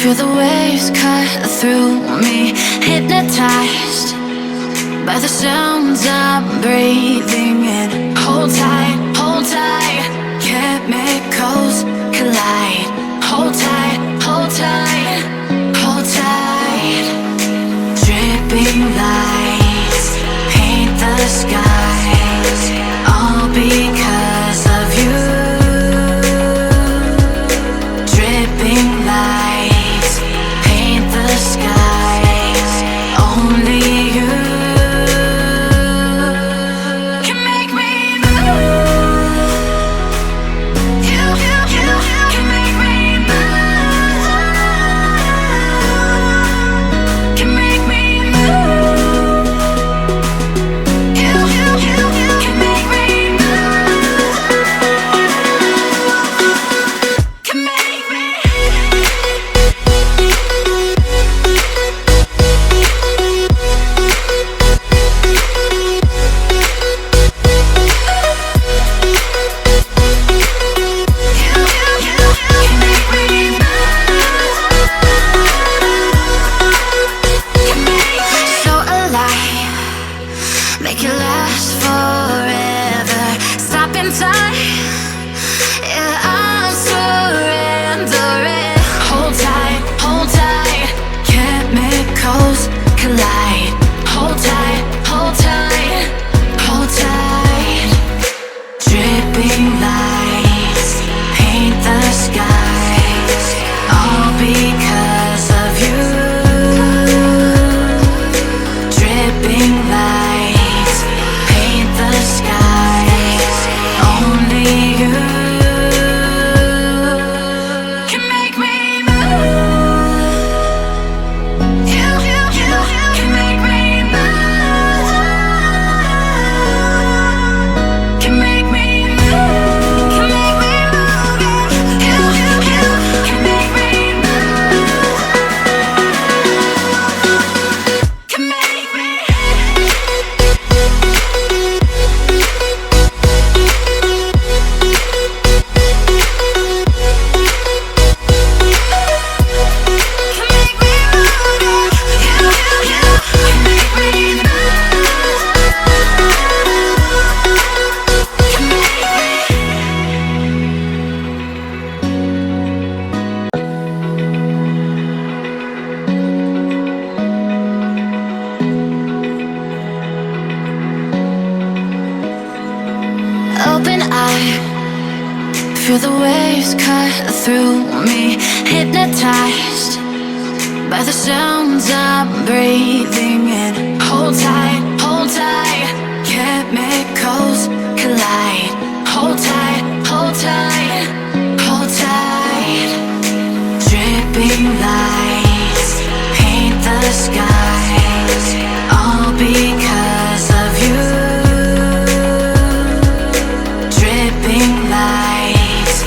Feel the waves cut through me, hypnotized by the sounds I'm breathing in. Hold tight, hold tight, chemicals collide. Hold tight, hold tight, hold tight. Dripping lights paint the skies, all because of you. Dripping lights paint the skies, only you can make me move. You can make me move. Can make me move. You can make me move. Can make me. So alive, make it last forever. Stop in time, yeah, I'm surrendering. Hold tight, chemicals collide. Hold tight, hold tight, hold tight. Dripping lights paint the skies, all because of you. Dripping lights paint the skies, only you can make me move. You can make me move. Can make me move. Can make me move. You can make me move. Can make me. Open eye, feel the waves cut through me, hypnotized by the sounds I'm breathing in. Hold tight, chemicals collide. Hold tight, hold tight, hold tight. Dripping lights paint the skies, all because of you. Dripping lights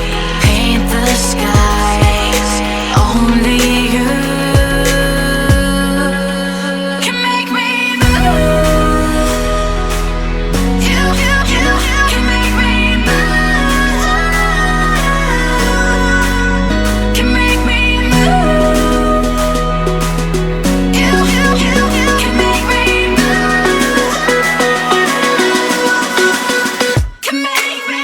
paint the skies, only you can make me move. You can make me move. Can make me move. You can make me move. Can make me.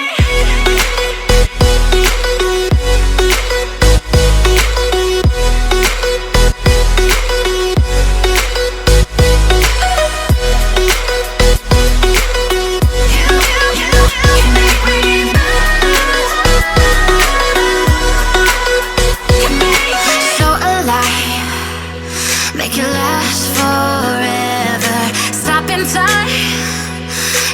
So alive, make it last forever. Stop in time,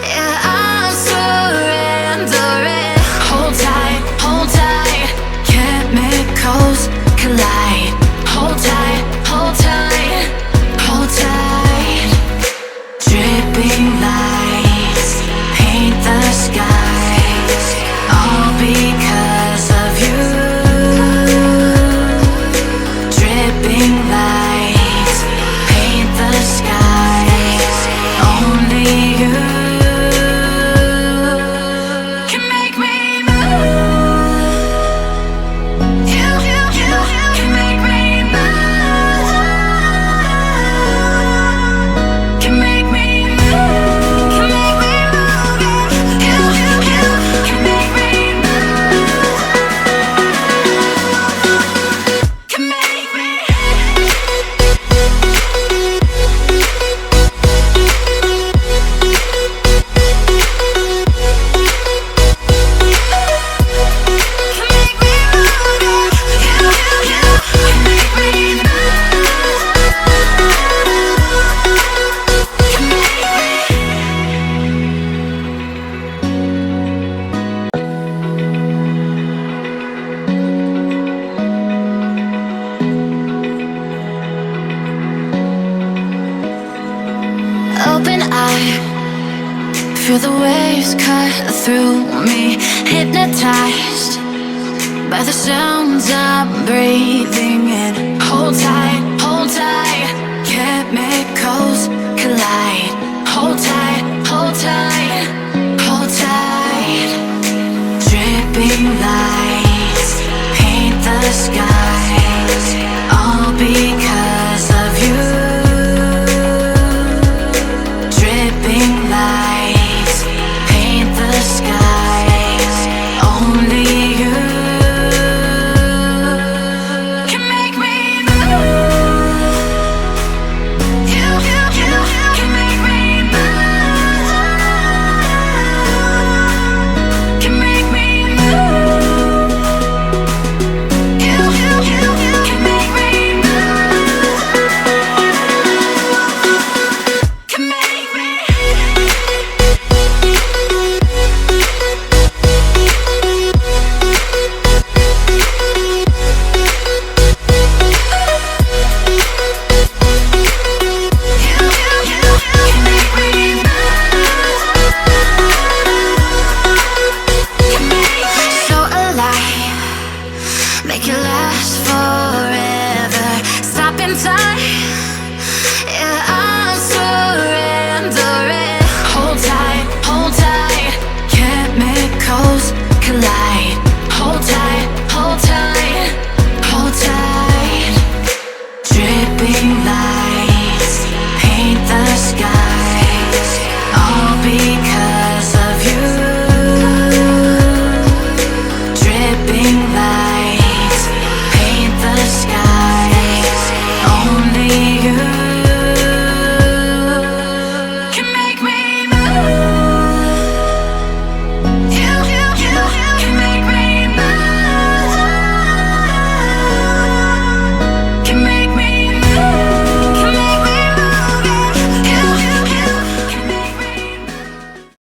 yeah, I'm surrendering. Hold tight, chemicals collide. Hold tight, hold tight, hold tight. Dripping lights paint the skies, all because of you. Dripping lights paint the skies, only you Feel the waves cut through me, hypnotized by the sounds I'm breathing in. Hold tight,